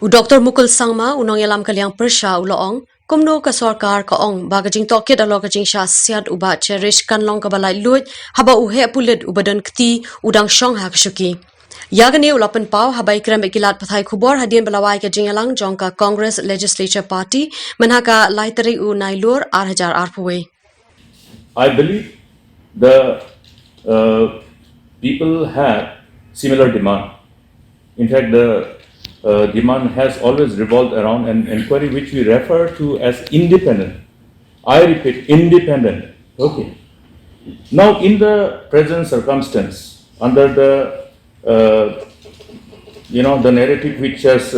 Dr. Mukul sangma unong yalam kaliang persya uloong Kumno ka sarkar kaong baga Jingtohkit alo ka jingsha siat uba cherish kanlong Kaba Laitluid Haba Heh Pulit ubadan kti udang syong ha Shuki. Yagani ulapan pau habai krem ikilat pathai kubor hadin balawai ka jingalang jongka Congress Legislature Party menhaka laiteri u nailur arhajar arpuwe. I believe the people have similar demand. In fact, the demand has always revolved around an inquiry which we refer to as independent. I repeat, independent. Okay. Now, in the present circumstance, under the the narrative which has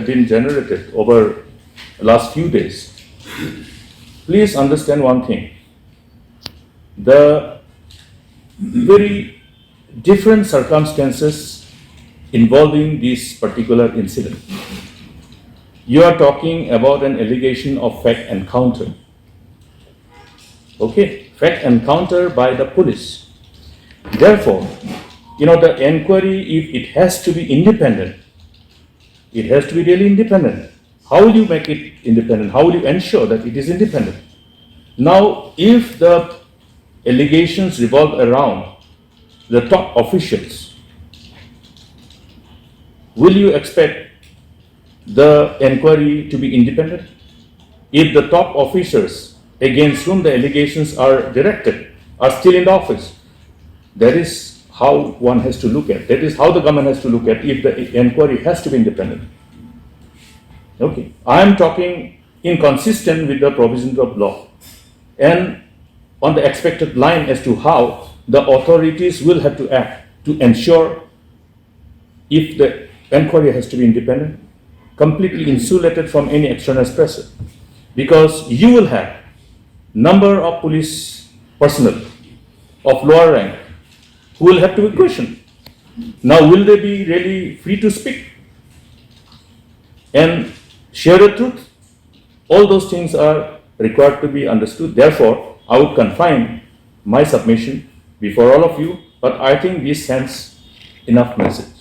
been generated over the last few days, please understand one thing. The very different circumstances involving this particular incident. You are talking about an allegation of fact encounter. Okay, fact encounter by the police. Therefore, the inquiry, if it has to be independent, it has to be really independent. How will you make it independent? How will you ensure that it is independent? Now, if the allegations revolve around the top officials, will you expect the inquiry to be independent? If the top officers against whom the allegations are directed are still in the office, that is how one has to look at. That is how the government has to look at if the inquiry has to be independent. Okay, I am talking inconsistent with the provisions of law and on the expected line as to how the authorities will have to act to ensure if the inquiry has to be independent, completely insulated from any external pressure, because you will have number of police personnel of lower rank who will have to be questioned. Now, will they be really free to speak and share the truth? All those things are required to be understood. Therefore, I would confine my submission before all of you, but I think this sends enough message.